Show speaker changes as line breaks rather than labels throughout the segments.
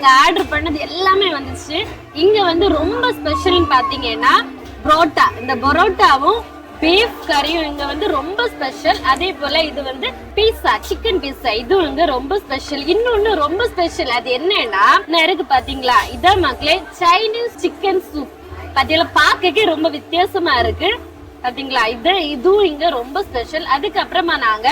நாங்க ஆர்டர் பண்ணது எல்லாமே வந்துச்சு. இங்க வந்து ரொம்ப ஸ்பெஷல்னு பாத்தீங்கன்னா புரோட்டா. இந்த பரோட்டாவும் பீஃப் கறியும் இங்க வந்து ரொம்ப ஸ்பெஷல். அதே போல இது வந்து பீஸா, சிக்கன் பீஸா, இதுவும் இங்க ரொம்ப ஸ்பெஷல். இன்னொன்னு ரொம்ப ஸ்பெஷல், அது என்னன்னா இருக்கு பாத்தீங்களா, இதான் மக்களே சைனீஸ் சிக்கன் சூப். பாத்தீங்களா, பாக்கவே ரொம்ப வித்தியாசமா இருக்கு பாத்தீங்களா. இதுவும் இங்க ரொம்ப ஸ்பெஷல். அதுக்கப்புறமா நாங்க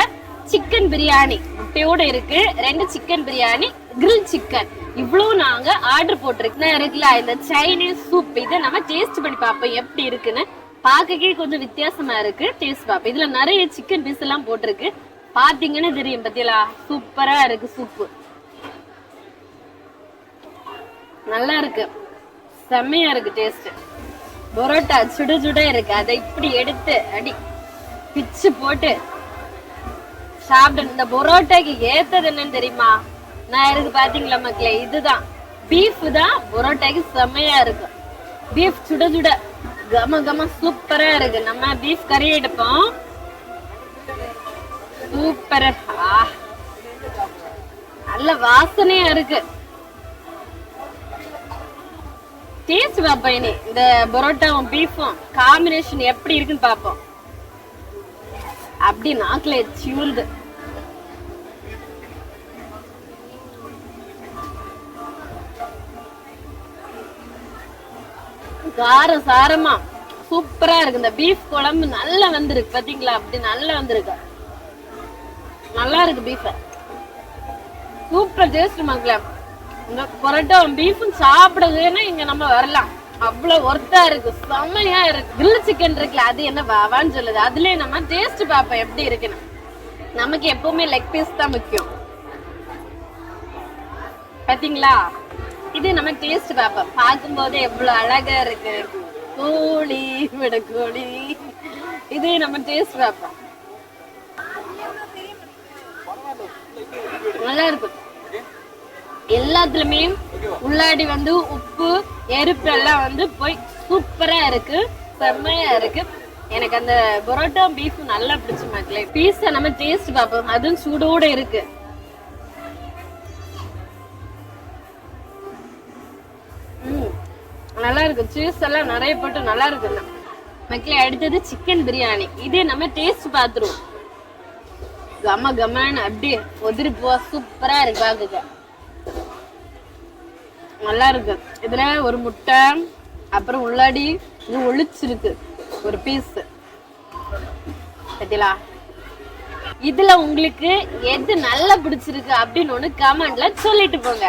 சிக்கன் பிரியாணி முட்டையோட இருக்கு, 2 சிக்கன் பிரியாணி, கிரில் சிக்கன், இவ்வளவு நாங்க ஆர்டர் போட்டிருக்கோம் இருக்குல்ல. இந்த சைனீஸ் சூப் இதை நம்ம டேஸ்ட் பண்ணி பார்ப்போம் எப்படி இருக்குன்னு. பாக்கவே கொஞ்சம் வித்தியாசமா இருக்கு, டேஸ்ட் பார்ப்போம். இதுல நிறைய சிக்கன் பீஸ் எல்லாம் போட்டிருக்கு, பாத்தீங்கன்னு தெரியும் பத்தியலா. சூப்பரா இருக்கு சூப்பு, நல்லா இருக்கு, செம்மையா இருக்கு டேஸ்ட். பரோட்டா சுட சுட இருக்கு, அதை இப்படி எடுத்து அடி பிச்சு போட்டு சாப்பிடு. இந்த பரோட்டாக்கு ஏத்தது என்னன்னு தெரியுமா, நான் இருக்கு பாத்தீங்களா மக்களே, இதுதான் பீஃப் தான். பரோட்டாக்கு செம்மையா இருக்கு, பீஃப் சுட சுட கம கம சூப்பரா இருக்கு. நம்ம பீஃப் கறி எடுப்போம், சூப்பரா, நல்ல வாசனையா இருக்கு. டேஸ்ட் பாப்போம் இனி, இந்த பரோட்டாவும் பீஃபும் காம்பினேஷன் எப்படி இருக்குன்னு பாப்போம். அப்படி நாக்குல சிவுல்து. காரம் சாரமா சூப்பரா இருக்கு. இந்த பீஃப் குழம்பு நல்லா வந்திருக்கு பாத்தீங்களா, அப்படி நல்லா வந்திருக்கு, நல்லா இருக்கு பீஃப், சூப்பர் டேஸ்ட் மக்களே. இந்த பரோட்டா பீஃபும் சாப்பிடுறதுன்னா இங்க நம்ம வரலாம், அவ்வளவு ஒர்த்தா இருக்கு, செம்மையா இருக்கு. கிரில் சிக்கன் இருக்குல்ல, அது என்ன வாவான்னு சொல்லுது, அதுலயே நம்ம டேஸ்ட் பார்ப்போம் எப்படி இருக்குன்னு. நமக்கு எப்பவுமே லெக் பீஸ் தான் முக்கியம் பாத்தீங்களா. இது நம்ம டேஸ்ட் பார்ப்போம், பார்க்கும் போது எவ்வளவு அழகா இருக்கு, கோழி விட கோழி. இது நம்ம டேஸ்ட் பார்ப்போம், நல்லா இருக்கு. எல்லாத்துலயுமே உள்ளாடி வந்து உப்பு எரிப்பு எல்லாம் வந்து போய் சூப்பரா இருக்கு, செம்மையா இருக்கு. எனக்கு அந்த பரோட்டா பீஃப் நல்லா பிடிச்ச மக்களே. பீஸை நம்ம டேஸ்ட் பார்ப்போம், அதுவும் சூடோட இருக்கு. நல்லா இருக்கு, சீஸ் எல்லாம் நிறைய போட்டு நல்லா இருக்கு மக்களே. அடுத்தது சிக்கன் பிரியாணி, இதே நம்ம டேஸ்ட் பாத்துருவோம். கம கமன்னு அப்படியே உதிரி போ, சூப்பரா இருக்கு, பாக்குங்க நல்லா இருக்கு. இதுல ஒரு முட்டை, அப்புறம் உள்ளாடி இது ஒளிச்சிருக்கு ஒரு பீஸ் பத்திலா. இதுல உங்களுக்கு எது நல்லா பிடிச்சிருக்கு அப்படின்னு ஒண்ணு கமெண்ட்ல சொல்லிட்டு போங்க.